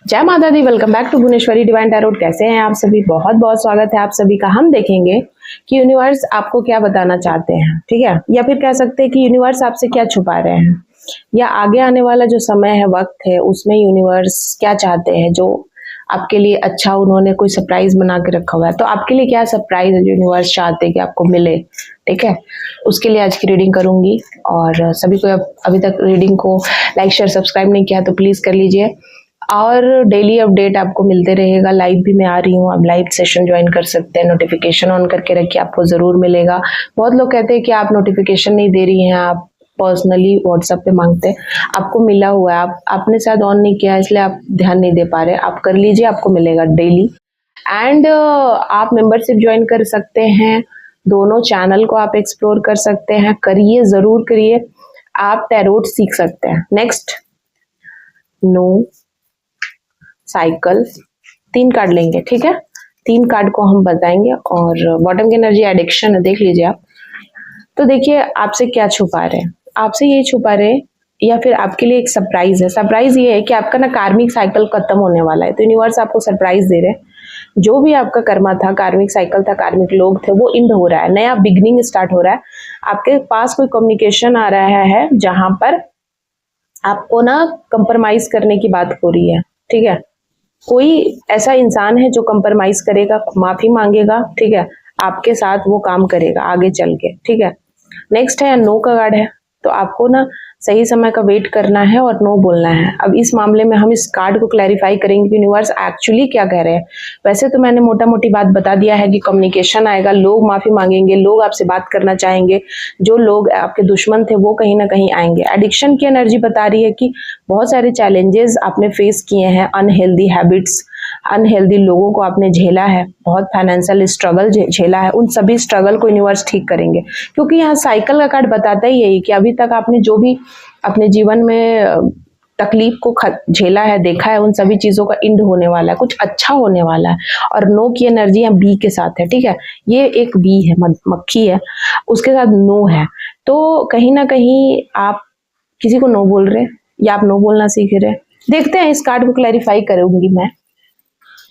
जय माता दी। Welcome back to Bhuvaneshwari divine tarot. कैसे हैं आप सभी? बहुत बहुत स्वागत है आप सभी का। हम देखेंगे कि यूनिवर्स आपको क्या बताना चाहते हैं, ठीक है, या फिर कह सकते हैं कि यूनिवर्स आपसे क्या छुपा रहे हैं, या आगे आने वाला जो समय है, वक्त है, उसमें यूनिवर्स क्या चाहते हैं, जो आपके लिए अच्छा उन्होंने कोई सरप्राइज बना के रखा हुआ है। तो आपके लिए क्या सरप्राइज है जो यूनिवर्स चाहते हैं कि आपको मिले, ठीक है, उसके लिए आज की रीडिंग करूंगी। और सभी को अभी तक रीडिंग को लाइक शेयर सब्सक्राइब नहीं किया तो प्लीज कर लीजिए, और डेली अपडेट आपको मिलते रहेगा। लाइव भी मैं आ रही हूँ, आप लाइव सेशन ज्वाइन कर सकते हैं। नोटिफिकेशन ऑन करके रखिए, आपको जरूर मिलेगा। बहुत लोग कहते हैं कि आप नोटिफिकेशन नहीं दे रही हैं, आप पर्सनली व्हाट्सएप पे मांगते हैं। आपको मिला हुआ है, आपने शायद ऑन नहीं किया इसलिए आप ध्यान नहीं दे पा रहे। आप कर लीजिए, आपको मिलेगा डेली। एंड आप मेंबरशिप ज्वाइन कर सकते हैं, दोनों चैनल को आप एक्सप्लोर कर सकते हैं। करिए, जरूर करिए। आप टैरोट सीख सकते हैं। नेक्स्ट, नो साइकिल 3 कार्ड लेंगे, ठीक है। 3 कार्ड को हम बताएंगे। और बॉटम की एनर्जी एडिक्शन है, देख लीजिए आप। तो देखिए आपसे क्या छुपा रहे हैं, आपसे ये छुपा रहे, या फिर आपके लिए एक सरप्राइज है। सरप्राइज ये है कि आपका ना कार्मिक साइकिल खत्म होने वाला है। तो यूनिवर्स आपको सरप्राइज दे रहे हैं। जो भी आपका कर्मा था, कार्मिक साइकिल था, कार्मिक लोग थे, वो इंड हो रहा है, नया बिगनिंग स्टार्ट हो रहा है। आपके पास कोई कम्युनिकेशन आ रहा है जहां पर आपको ना कंप्रोमाइज करने की बात हो रही है, ठीक है। कोई ऐसा इंसान है जो कंप्रोमाइज करेगा, माफी मांगेगा, ठीक है, आपके साथ वो काम करेगा आगे चल के, ठीक है। नेक्स्ट है नो का कार्ड है। तो आपको ना सही समय का वेट करना है और नो बोलना है। अब इस मामले में हम इस कार्ड को क्लैरिफाई करेंगे कि यूनिवर्स एक्चुअली क्या कह रहे हैं। वैसे तो मैंने मोटा मोटी बात बता दिया है कि कम्युनिकेशन आएगा, लोग माफी मांगेंगे, लोग आपसे बात करना चाहेंगे, जो लोग आपके दुश्मन थे वो कहीं ना कहीं आएंगे। एडिक्शन की एनर्जी बता रही है कि बहुत सारे चैलेंजेस आपने फेस किए हैं, अनहेल्दी हैबिट्स, अनहेल्दी लोगों को आपने झेला है, बहुत फाइनेंशियल स्ट्रगल झेला है। उन सभी स्ट्रगल को यूनिवर्स ठीक करेंगे, क्योंकि यहाँ साइकिल का कार्ड बताता ही यही कि अभी तक आपने जो भी अपने जीवन में तकलीफ को झेला है, देखा है, उन सभी चीजों का इंड होने वाला है, कुछ अच्छा होने वाला है। और नो की एनर्जी यहाँ बी के साथ है, ठीक है। ये एक बी है, मक्खी है, उसके साथ नो है। तो कहीं ना कहीं आप किसी को नो बोल रहे हैं, या आप नो बोलना सीख रहे हैं। देखते हैं, इस कार्ड को क्लैरिफाई करूंगी मैं,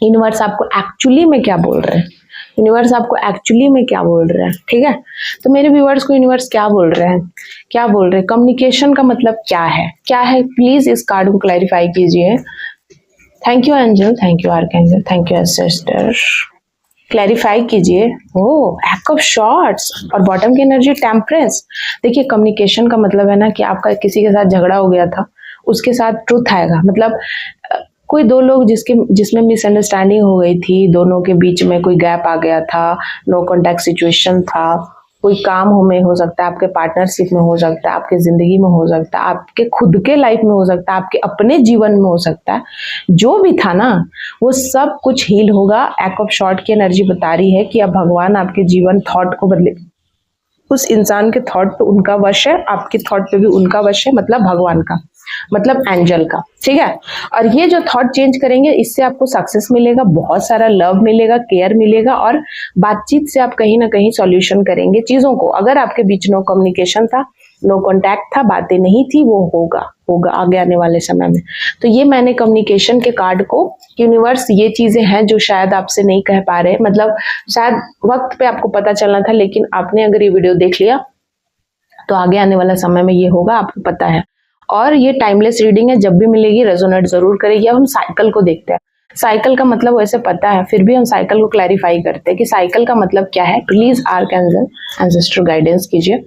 यूनिवर्स आपको एक्चुअली में क्या बोल रहे हैं। यूनिवर्स आपको एक्चुअली में क्या बोल रहे हैं, ठीक है। तो मेरे व्यूअर्स को यूनिवर्स क्या बोल रहे हैं, क्या बोल रहे हैं, कम्युनिकेशन का मतलब क्या है, क्या है, प्लीज इस कार्ड को क्लैरिफाई कीजिए। Thank you angel, thank you archangel, thank you sister, clarify कीजिए। ओ हैक ऑफ शॉर्ट्स और बॉटम की एनर्जी टेम्परेंस। देखिए कम्युनिकेशन का मतलब है ना कि आपका किसी के साथ झगड़ा हो गया था, उसके साथ ट्रुथ आएगा। मतलब कोई दो लोग जिसमें मिसअंडरस्टैंडिंग हो गई थी, दोनों के बीच में कोई गैप आ गया था, नो कॉन्टैक्ट सिचुएशन था, कोई काम में हो सकता है, आपके पार्टनरशिप में हो सकता है, आपके जिंदगी में हो सकता है, आपके खुद के लाइफ में हो सकता है, आपके अपने जीवन में हो सकता है। जो भी था ना, वो सब कुछ हील होगा। एक्ट ऑफ शॉर्ट की एनर्जी बता रही है कि अब भगवान आपके जीवन थॉट को बदले। उस इंसान के थॉट पे उनका वश है, आपके थॉट पे भी उनका वश है, मतलब भगवान का, मतलब एंजल का, ठीक है। और ये जो थॉट चेंज करेंगे, इससे आपको सक्सेस मिलेगा, बहुत सारा लव मिलेगा, केयर मिलेगा, और बातचीत से आप कहीं ना कहीं सॉल्यूशन करेंगे चीजों को। अगर आपके बीच नो कम्युनिकेशन था, नो कॉन्टैक्ट था, बातें नहीं थी, वो होगा आगे आने वाले समय में। तो ये मैंने कम्युनिकेशन के कार्ड को, यूनिवर्स ये चीजें हैं जो शायद आपसे नहीं कह पा रहे, मतलब शायद वक्त पे आपको पता चलना था, लेकिन आपने अगर ये वीडियो देख लिया तो आगे आने वाला समय में ये होगा, आपको पता है। और ये टाइमलेस रीडिंग है, जब भी मिलेगी रेजोनेट जरूर करेगी। अब हम साइकिल को देखते हैं। साइकिल का मतलब वैसे पता है, फिर भी हम साइकिल को क्लैरिफाई करते हैं कि साइकिल का मतलब क्या है। प्लीज आर्कएंजल एंसेस्टर गाइडेंस कीजिए।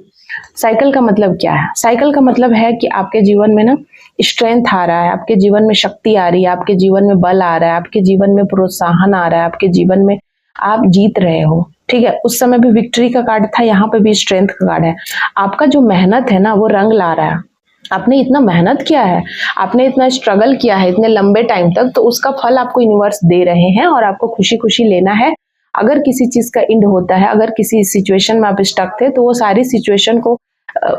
साइकिल का मतलब क्या है? साइकिल का मतलब है कि आपके जीवन में ना स्ट्रेंथ आ रहा है, आपके जीवन में शक्ति आ रही है, आपके जीवन में बल आ रहा है, आपके जीवन में प्रोत्साहन आ रहा है, आपके जीवन में आप जीत रहे हो, ठीक है। उस समय भी विक्ट्री का कार्ड था, यहाँ पे भी स्ट्रेंथ का कार्ड है। आपका जो मेहनत है ना, वो रंग ला रहा है। आपने इतना मेहनत किया है, आपने इतना स्ट्रगल किया है इतने लंबे टाइम तक, तो उसका फल आपको यूनिवर्स दे रहे हैं, और आपको खुशी खुशी लेना है। अगर किसी चीज का इंड होता है, अगर किसी सिचुएशन में आप स्टक थे, तो वो सारी सिचुएशन को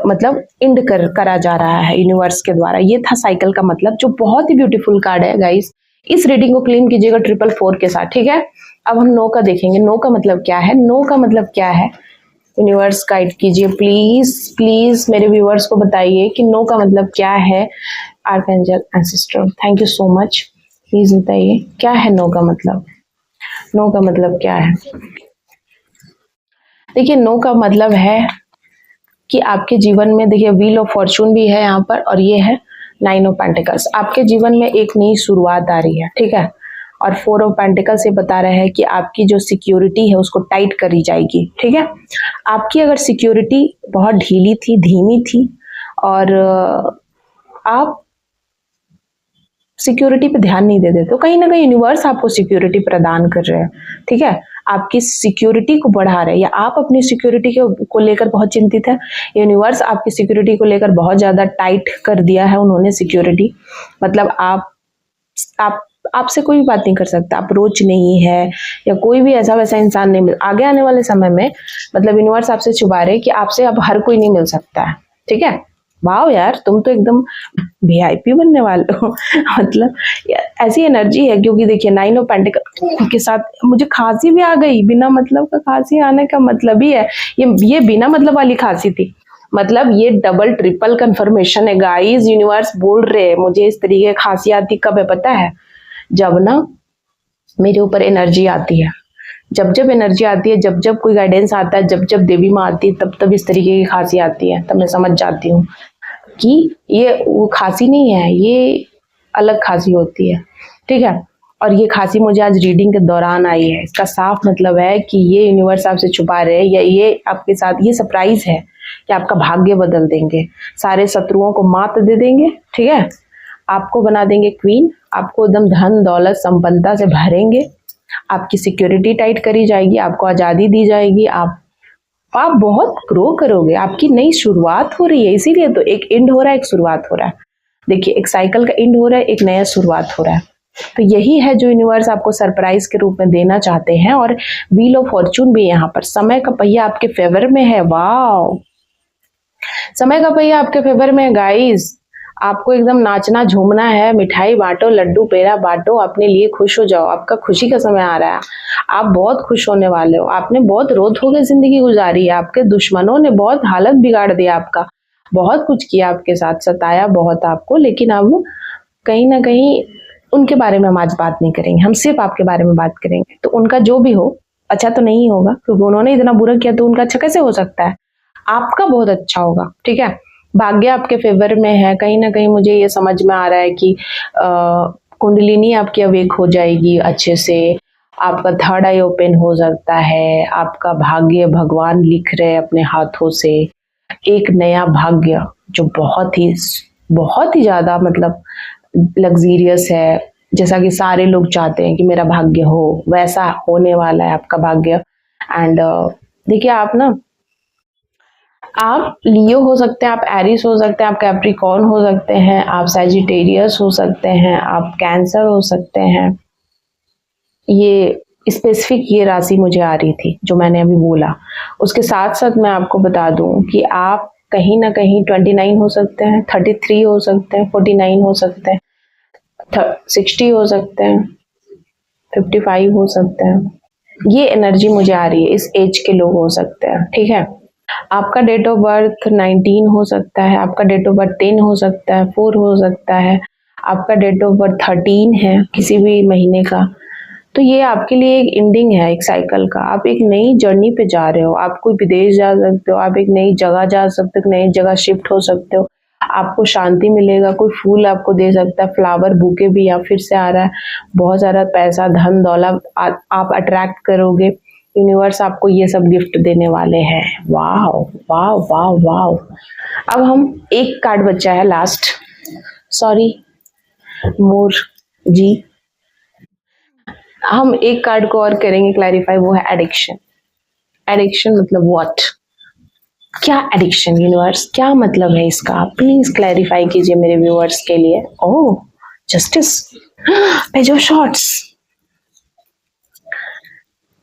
मतलब इंड करा जा रहा है यूनिवर्स के द्वारा। ये था साइकिल का मतलब, जो बहुत ही ब्यूटीफुल कार्ड है गाइस। इस रीडिंग को क्लीन कीजिएगा 444 के साथ, ठीक है। अब हम नो का देखेंगे। नो का मतलब क्या है? नो का मतलब क्या है? यूनिवर्स गाइड कीजिए प्लीज, प्लीज मेरे व्यूअर्स को बताइए कि नो का मतलब क्या है। Archangel ancestor, thank you so much. Please बताइए क्या है नो का मतलब। नो का मतलब क्या है? देखिए नो का मतलब है कि आपके जीवन में, देखिए व्हील ऑफ फॉर्चून भी है यहाँ पर और ये है 9 ऑफ पेंटिकल्स। आपके जीवन में एक नई शुरुआत आ रही है, ठीक है। और 4 ऑफ पेंटिकल्स ये बता रहे हैं कि आपकी जो सिक्योरिटी है उसको टाइट करी जाएगी, ठीक है। आपकी अगर सिक्योरिटी बहुत ढीली थी, धीमी थी और आप सिक्योरिटी पे ध्यान नहीं देते, तो कहीं ना कहीं यूनिवर्स आपको सिक्योरिटी प्रदान कर रहे हैं, ठीक है। आपकी सिक्योरिटी को बढ़ा रहे हैं या आप अपनी सिक्योरिटी को लेकर बहुत चिंतित है। यूनिवर्स आपकी सिक्योरिटी को लेकर बहुत ज्यादा टाइट कर दिया है उन्होंने सिक्योरिटी। मतलब आप आपसे कोई भी बात नहीं कर सकता, आप रोज नहीं है या कोई भी ऐसा वैसा इंसान नहीं मिल आगे आने वाले समय में। मतलब यूनिवर्स आपसे छुपा रहे कि आपसे अब हर कोई नहीं मिल सकता है, ठीक है। वाह यार, तुम तो एकदम वीआईपी बनने वाले हो। मतलब ऐसी एनर्जी है, क्योंकि देखिए 9 ऑफ पेंटिकल के साथ मुझे खांसी भी आ गई। बिना मतलब का खांसी आने का मतलब ही है, ये बिना मतलब वाली खांसी थी। मतलब ये डबल ट्रिपल कंफर्मेशन है गाइस। यूनिवर्स बोल रहे हैं मुझे इस तरीके की खांसी आती कब है पता है? जब ना मेरे ऊपर एनर्जी आती है, जब जब एनर्जी आती है, जब जब कोई गाइडेंस आता है, जब जब देवी माँ आती है, तब तब इस तरीके की खांसी आती है। तब मैं समझ जाती हूँ कि ये वो खांसी नहीं है, ये अलग खांसी होती है, ठीक है। और ये खांसी मुझे आज रीडिंग के दौरान आई है। इसका साफ मतलब है कि ये यूनिवर्स आपसे छुपा रहे हैं या ये आपके साथ ये सरप्राइज है कि आपका भाग्य बदल देंगे, सारे शत्रुओं को मात दे देंगे, ठीक है। आपको बना देंगे क्वीन, आपको एकदम धन दौलत संपन्नता से भरेंगे, आपकी सिक्योरिटी टाइट करी जाएगी, आपको आज़ादी दी जाएगी, आप बहुत ग्रो करोगे, आपकी नई शुरुआत हो रही है। इसीलिए तो एक एंड हो रहा है, एक शुरुआत हो रहा है। देखिए एक साइकिल का एंड हो रहा है, एक नया शुरुआत हो रहा है। तो यही है जो यूनिवर्स आपको सरप्राइज के रूप में देना चाहते हैं। और व्हील ऑफ फॉर्चून भी यहाँ पर, समय का पहिया आपके फेवर में है। वाह, समय का पहिया आपके फेवर में है गाइस। आपको एकदम नाचना झूमना है, मिठाई बांटो, लड्डू पेड़ा बांटो, अपने लिए खुश हो जाओ। आपका खुशी का समय आ रहा है, आप बहुत खुश होने वाले हो। आपने बहुत रो धो के जिंदगी गुजारी है, आपके दुश्मनों ने बहुत हालत बिगाड़ दिया आपका, बहुत कुछ किया आपके साथ, सताया बहुत आपको। लेकिन अब कहीं ना कहीं उनके बारे में हम आज बात नहीं करेंगे, हम सिर्फ आपके बारे में बात करेंगे। तो उनका जो भी हो अच्छा तो नहीं होगा, क्योंकि उन्होंने इतना बुरा किया तो उनका अच्छा कैसे हो सकता है? आपका बहुत अच्छा होगा, ठीक है। भाग्य आपके फेवर में है। कहीं ना कहीं मुझे ये समझ में आ रहा है कि कुंडलिनी आपकी अवेक हो जाएगी अच्छे से, आपका थर्ड आई ओपन हो सकता है, आपका भाग्य भगवान लिख रहे हैं अपने हाथों से। एक नया भाग्य जो बहुत ही ज्यादा मतलब लग्जीरियस है, जैसा कि सारे लोग चाहते हैं कि मेरा भाग्य हो, वैसा होने वाला है आपका भाग्य। एंड देखिए आप लियो हो सकते हैं, आप एरिस हो सकते हैं, आप कैप्रिकॉर्न हो सकते हैं, आप सैजिटेरियस हो सकते हैं, आप कैंसर हो सकते हैं। ये स्पेसिफिक ये राशि मुझे आ रही थी जो मैंने अभी बोला। उसके साथ साथ मैं आपको बता दूं कि आप कहीं ना कहीं 29 हो सकते हैं, 33 हो सकते हैं, 49 हो सकते हैं, 60 हो सकते हैं, 55 हो सकते हैं। ये एनर्जी मुझे आ रही है, इस एज के लोग हो सकते हैं, ठीक है। आपका डेट ऑफ बर्थ 19 हो सकता है, आपका डेट ऑफ बर्थ 10 हो सकता है, 4 हो सकता है, आपका डेट ऑफ बर्थ 13 है किसी भी महीने का। तो ये आपके लिए एक एंडिंग है एक साइकिल का। आप एक नई जर्नी पे जा रहे हो, आप कोई विदेश जा सकते हो, आप एक नई जगह जा सकते हो, नई जगह शिफ्ट हो सकते हो, आपको शांति मिलेगा, कोई फूल आपको दे सकता है, फ्लावर बुके भी यहाँ फिर से आ रहा है, बहुत सारा पैसा धन दौलत आप अट्रैक्ट करोगे। यूनिवर्स आपको ये सब गिफ्ट देने वाले हैं। वाह वाह वाह वाह। अब हम एक कार्ड बचा है लास्ट, सॉरी मोर जी, हम एक कार्ड को और करेंगे क्लैरिफाई, वो है एडिक्शन। एडिक्शन मतलब व्हाट? क्या एडिक्शन यूनिवर्स, क्या मतलब है इसका? प्लीज क्लैरिफाई कीजिए मेरे व्यूअर्स के लिए। ओह जस्टिस, पेज ऑफ शॉर्ट्स।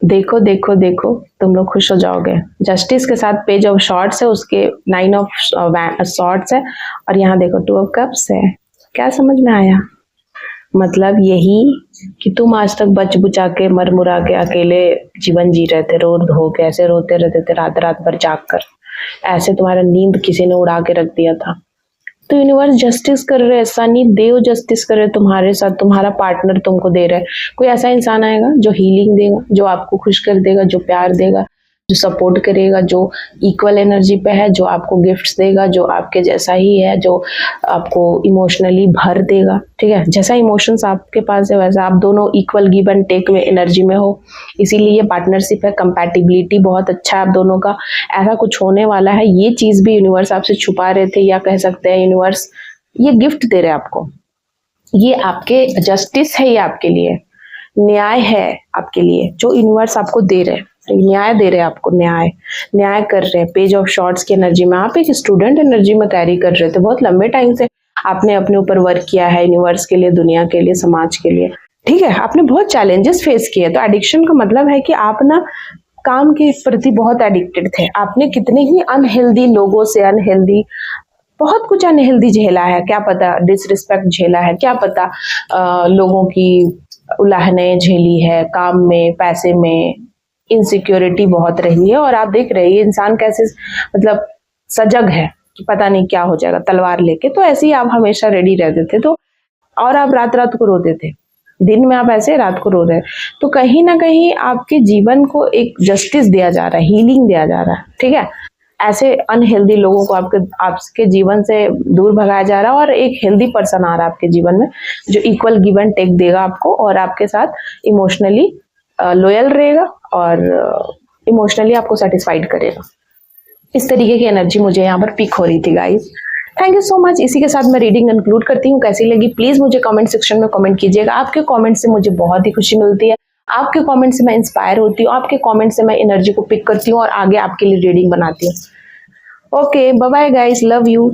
देखो देखो देखो, तुम लोग खुश हो जाओगे। जस्टिस के साथ पेज ऑफ शॉर्ट्स है, उसके 9 ऑफ शॉर्ट्स है, और यहाँ देखो 2 ऑफ कप्स है। क्या समझ में आया? मतलब यही कि तुम आज तक बच बुचा के मर मुरा के अकेले जीवन जी रहे थे, रो धो के ऐसे रोते रहते थे रात रात भर जाग कर, ऐसे तुम्हारा नींद किसी ने उड़ा के रख दिया था। तो यूनिवर्स जस्टिस कर रहे हैं, सनी देव जस्टिस कर रहे हैं तुम्हारे साथ, तुम्हारा पार्टनर तुमको दे रहा है। कोई ऐसा इंसान आएगा जो हीलिंग देगा, जो आपको खुश कर देगा, जो प्यार देगा, जो सपोर्ट करेगा, जो इक्वल एनर्जी पे है, जो आपको गिफ्ट्स देगा, जो आपके जैसा ही है, जो आपको इमोशनली भर देगा। ठीक है, जैसा इमोशंस आपके पास है वैसा आप दोनों इक्वल गिव एंड टेक में एनर्जी में हो, इसीलिए ये पार्टनरशिप है। कंपैटिबिलिटी बहुत अच्छा है आप दोनों का, ऐसा कुछ होने वाला है। ये चीज भी यूनिवर्स आपसे छुपा रहे थे, या कह सकते हैं यूनिवर्स ये गिफ्ट दे रहे हैं आपको, ये आपके जस्टिस है, ये आपके लिए न्याय है, आपके लिए जो यूनिवर्स आपको दे रहे हैं, न्याय दे रहे हैं आपको, न्याय कर रहे हैं। पेज ऑफ शॉर्ट्स की एनर्जी में आप एक स्टूडेंट एनर्जी में कैरी कर रहे थे, बहुत लंबे टाइम से आपने अपने ऊपर वर्क किया है, यूनिवर्स के लिए, दुनिया के लिए, समाज के लिए। ठीक है, आपने बहुत चैलेंजेस फेस किए। तो एडिक्शन का मतलब है कि आप ना काम के प्रति बहुत एडिक्टेड थे, आपने कितने ही अनहेल्दी लोगों से, अनहेल्दी बहुत कुछ अनहेल्दी झेला है, क्या पता डिसरिस्पेक्ट झेला है, क्या पता लोगों की उलाहने झेली है, काम में, पैसे में इनसिक्योरिटी बहुत रही है। और आप देख रहे हैं ये इंसान कैसे मतलब सजग है कि पता नहीं क्या हो जाएगा तलवार लेके। तो ऐसे ही आप हमेशा रेडी रहते थे। तो और आप रात रात को रोते थे, दिन में आप ऐसे, रात को रो रहे। तो कहीं ना कहीं आपके जीवन को एक जस्टिस दिया जा रहा है, हीलिंग दिया जा रहा है। ठीक है, ऐसे अनहेल्दी लोगों को आपके जीवन से दूर भगाया जा रहा है, और एक हेल्दी पर्सन आ रहा है आपके जीवन में जो इक्वल गिव एंड टेक देगा आपको, और आपके साथ इमोशनली लॉयल रहेगा, और इमोशनली आपको सेटिस्फाइड करेगा। इस तरीके की एनर्जी मुझे यहाँ पर पिक हो रही थी guys. Thank you so much. इसी के साथ मैं रीडिंग कंक्लूड करती हूँ। कैसी लगी प्लीज मुझे कमेंट सेक्शन में कमेंट कीजिएगा। आपके कमेंट से मुझे बहुत ही खुशी मिलती है, आपके कमेंट से मैं इंस्पायर होती हूँ, आपके कमेंट से मैं एनर्जी को पिक करती हूँ और आगे आपके लिए रीडिंग बनाती हूँ। Okay, bye bye guys, love you.